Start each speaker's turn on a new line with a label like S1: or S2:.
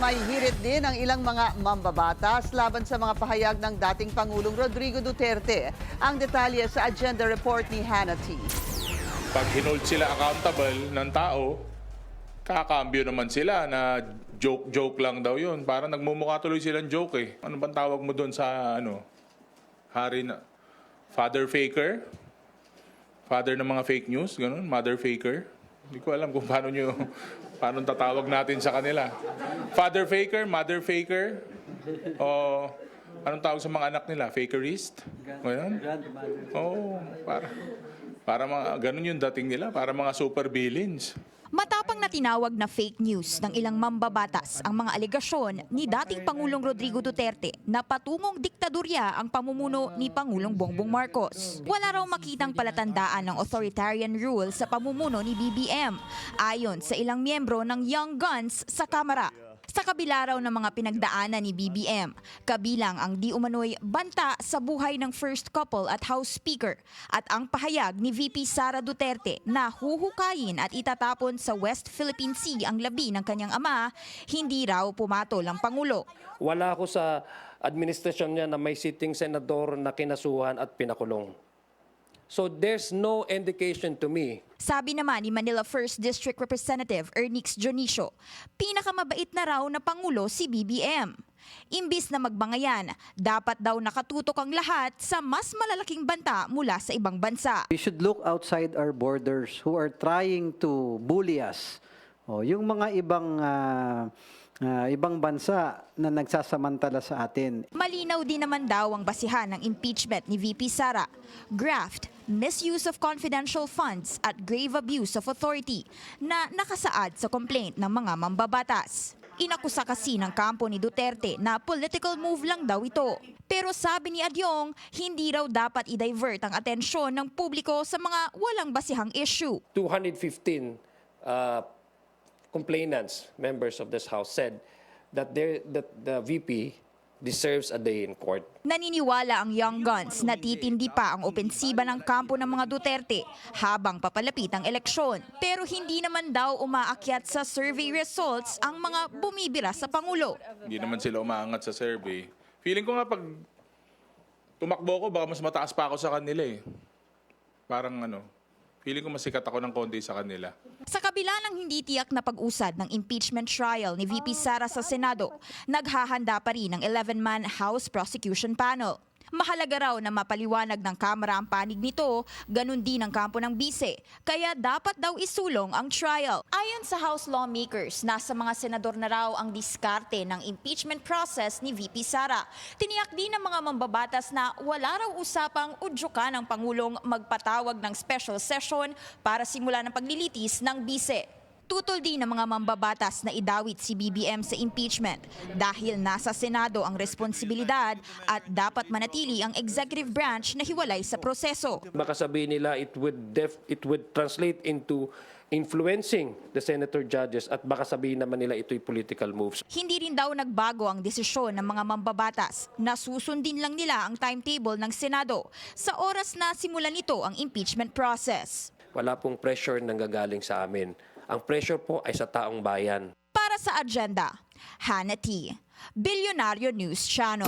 S1: May hirit din ang ilang mga mambabatas laban sa mga pahayag ng dating Pangulong Rodrigo Duterte. Ang detalye sa agenda report ni Hannity.
S2: Pag hinold sila accountable ng tao, kakambyo naman sila na joke lang daw yun. Parang nagmumukha tuloy silang joke eh. Ano bang tawag mo doon sa hari na father faker? Father ng mga fake news, ganun, mother faker. Hindi ko alam kung paano tatawag natin sa kanila. Father faker, mother faker, o anong tawag sa mga anak nila? Fakerist? Ganun? Oo, para mga, ganun yung dating nila, para mga super villains.
S3: Matapang na tinawag na fake news ng ilang mambabatas ang mga alegasyon ni dating Pangulong Rodrigo Duterte na patungong diktadorya ang pamumuno ni Pangulong Bongbong Marcos. Wala raw makitang palatandaan ng authoritarian rule sa pamumuno ni BBM, ayon sa ilang miyembro ng Young Guns sa Kamara. Sa kabila raw ng mga pinagdaanan ni BBM, kabilang ang di umano'y banta sa buhay ng first couple at House Speaker at ang pahayag ni VP Sara Duterte na huhukayin at itatapon sa West Philippine Sea ang labi ng kanyang ama, hindi raw pumatol ang Pangulo.
S4: Wala ako sa administrasyon niya na may sitting senador na kinasuhan at pinakulong. So there's no indication to me.
S3: Sabi naman ni Manila 1st District Representative Ernix Jonicio, pinakamabait na raw na Pangulo si BBM. Imbis na magbangayan, dapat daw nakatutok ang lahat sa mas malalaking banta mula sa ibang bansa.
S5: We should look outside our borders who are trying to bully us. Yung mga ibang bansa na nagsasamantala sa atin.
S3: Malinaw din naman daw ang basihan ng impeachment ni VP Sara. Graft, misuse of confidential funds at grave abuse of authority na nakasaad sa complaint ng mga mambabatas. Inakusa kasi ng kampo ni Duterte na political move lang daw ito. Pero sabi ni Adyong, hindi raw dapat i-divert ang atensyon ng publiko sa mga walang basihang issue.
S4: 215 complainants, members of this House, said that the VP deserves a day in court.
S3: Naniniwala ang Young Guns na titindi pa ang opensiba ng kampo ng mga Duterte habang papalapit ang eleksyon. Pero hindi naman daw umaakyat sa survey results ang mga bumibira sa Pangulo.
S2: Hindi naman sila umaangat sa survey. Feeling ko nga pag tumakbo ko, baka mas mataas pa ako sa kanila eh. Parang feeling ko masikat ako ng konti sa kanila.
S3: Sa kabila ng hindi tiyak na pag-usad ng impeachment trial ni VP Sara sa Senado, naghahanda pa rin ang 11-man House Prosecution Panel. Mahalaga raw na mapaliwanag ng Kamara ang panig nito, ganun din ang kampo ng bise, kaya dapat daw isulong ang trial. Ayon sa House lawmakers, nasa mga senador na raw ang diskarte ng impeachment process ni VP Sara. Tiniyak din ng mga mambabatas na wala raw usapang udyukan ng Pangulong magpatawag ng special session para simulan ang paglilitis ng bise. Tutol din ng mga mambabatas na idawit si BBM sa impeachment dahil nasa Senado ang responsibilidad at dapat manatili ang executive branch na hiwalay sa proseso.
S4: Baka sabihin nila it would translate into influencing the senator judges at baka sabihin naman nila ito'y political moves.
S3: Hindi rin daw nagbago ang desisyon ng mga mambabatas na susundin lang nila ang timetable ng Senado sa oras na simulan nito ang impeachment process.
S4: Wala pong pressure nanggagaling sa amin. Ang pressure po ay sa taong bayan.
S3: Para sa agenda, Hannity, Bilyonaryo News Channel.